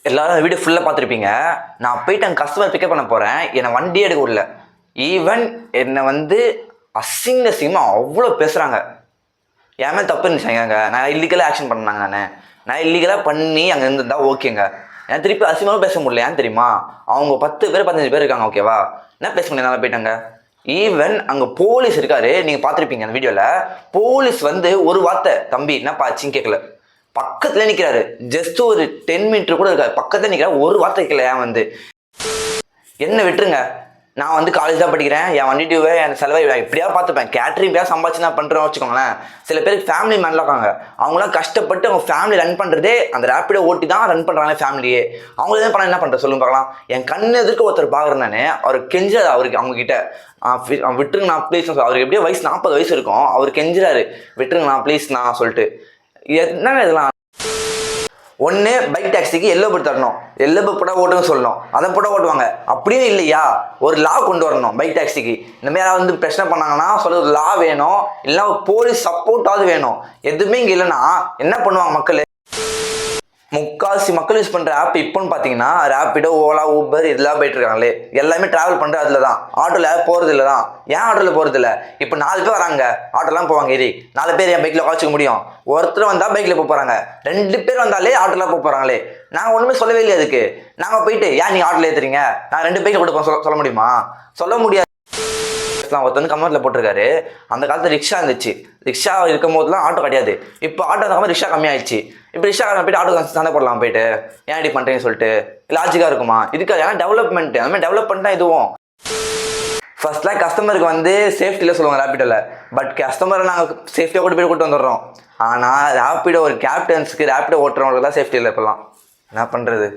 எல்லாரும் வீடியோ ஃபுல்லாக பார்த்துருப்பீங்க. நான் போயிட்டு அங்கே கஸ்டமர் பிக்கப் பண்ண போகிறேன். என்னை வண்டியே எடுக்க விடல. ஈவன் என்னை வந்து அசிங்கமாக அவ்வளோ பேசுகிறாங்க. என் மேலே தப்பு இருந்துச்சாங்க. நான் இல்லீகலாக ஆக்ஷன் பண்ணாங்க. நான் இல்லீகலாக பண்ணி அங்கே இருந்திருந்தா ஓகேங்க. ஏன் திருப்பி அசிங்கமாக பேச முடியல. ஏன் தெரியுமா? அவங்க 10 பேர் 15 பேர் இருக்காங்க. ஓகேவா? என்ன பேச முடியும்? நல்லா போயிட்டாங்க. ஈவன் அங்கே போலீஸ் இருக்காரு. நீங்கள் பார்த்துருப்பீங்க அந்த வீடியோவில். போலீஸ் வந்து ஒரு வார்த்தை தம்பி என்னப்பா ஆச்சுன்னு கேட்கல. பக்கத்துல நிற்கிறாரு. ஜஸ்ட் ஒரு 10 மீட்டர் கூட இருக்காரு. பக்கத்துல நிற்கிறாரு. ஒரு வார்த்தை கேட்கல. ஏன் வந்து என்ன விட்டுருங்க. நான் வந்து காலேஜ் தான் படிக்கிறேன். என் வண்டி டியூவை என் செலவை எப்படியா பார்த்துப்பேன். கேட்ரிங் எப்படியா சம்பாதிச்சு நான் பண்ணுறேன் வச்சுக்கோங்களேன். சில பேருக்கு ஃபேமிலி மேன்லாம் இருக்காங்க. அவங்களாம் கஷ்டப்பட்டு அவங்க ஃபேமிலி ரன் பண்ணுறதே அந்த ரேப்பிடோ ஓட்டி தான் ரன் பண்ணுறாங்க ஃபேமிலியே. அவங்கள தான் பண்ண என்ன பண்ணுற சொல்லுங்க பார்க்கலாம். என் கண்ணு எதிர்க்க ஒருத்தர் பார்க்குறேன். நான் அவர் கெஞ்சாது அவருக்கு அவங்ககிட்ட விட்டுருங்கண்ணா ப்ளீஸ். அவருக்கு எப்படியோ வயசு 40 வயசு இருக்கும். அவர் கெஞ்சுறாரு விட்டுருங்கண்ணா ப்ளீஸ்ண்ணா சொல்லிட்டு. என்னங்க இதெல்லாம்? ஒன்று பைக் டாக்ஸிக்கு எல்லோ போட்டு தரணும். எல்லோ போட்டால் ஓட்டுன்னு சொல்லணும். அதை போட்டால் ஓட்டுவாங்க. அப்படியே இல்லையா ஒரு லா கொண்டு வரணும் பைக் டாக்ஸிக்கு. இந்தமாரி யாராவது வந்து பிரச்சனை பண்ணாங்கன்னா சொல்ல ஒரு லா வேணும். இல்லைன்னா ஒரு போலீஸ் சப்போர்ட்டாவது வேணும். எதுவுமே இங்கே இல்லைன்னா என்ன பண்ணுவாங்க மக்கள்? முக்கால்வாசி மக்கள் யூஸ் பண்ணுற ஆப் இப்போன்னு பார்த்தீங்கன்னா ரேப்பிடோ, ஓலா, ஊபர் இதெல்லாம் போயிட்டு இருக்காங்களே. எல்லாமே ட்ராவல் பண்ணுறது அதில் தான். ஆட்டோவில் போகிறது இல்லை தான். ஏன் ஆட்டோவில் போகிறது இல்லை? இப்போ 4 பேர் வராங்க. ஆட்டோலாம் போவாங்க. ஏறி 4 பேர் என் பைக்கில் உட்காச்சிக்க முடியும். ஒருத்தர் வந்தால் பைக்கில் போக போகிறாங்க. 2 பேர் வந்தாலே ஆட்டோலாம் போக போகிறாங்களே. நாங்கள் ஒன்றுமே சொல்லவே இல்லை அதுக்கு. நாங்கள் போயிட்டு ஏன் நீங்கள் ஆட்டோவில் ஏற்றுறீங்க? நான் 2 பைக்கில் கொடுப்போம் சொல்ல முடியுமா? சொல்ல முடியாது. ஒருத்தர் வந்து கமெண்ட்ல போட்டிருக்காரு. அந்த காலத்தில் ரிக்ஷா இருந்துச்சு. ரிக்ஷா இருக்கும் போதுலாம் ஆட்டோ கிடையாது. இப்போ ஆட்டோ அந்த ரிக்ஷா கம்மியாயிடுச்சு. இப்போ ரிக்ஷா போயிட்டு ஆட்டோ சண்டை போடலாம் போயிட்டு. ஏன் இப்படி பண்ணுறீங்கன்னு சொல்லிட்டு லாஜிக்காக இருக்குமா? இதுக்காக ஏன்னா டெவலப்மெண்ட் அந்த மாதிரி டெவலப்மெண்ட் தான் இதுவும். ஃபர்ஸ்ட்லாம் கஸ்டமருக்கு வந்து சேஃப்டியில் சொல்லுவாங்க ரேப்பிடோவில். பட் கஸ்டமரை நாங்கள் சேஃப்டியாக கூட்டு வந்துடுறோம். ஆனால் ரேப்பிடோ ஒரு கேப்டன்ஸுக்கு ரேப்பிடோ ஓட்டுறவங்களுக்கு தான் சேஃப்டியில் இருக்கலாம். என்ன பண்ணுறது?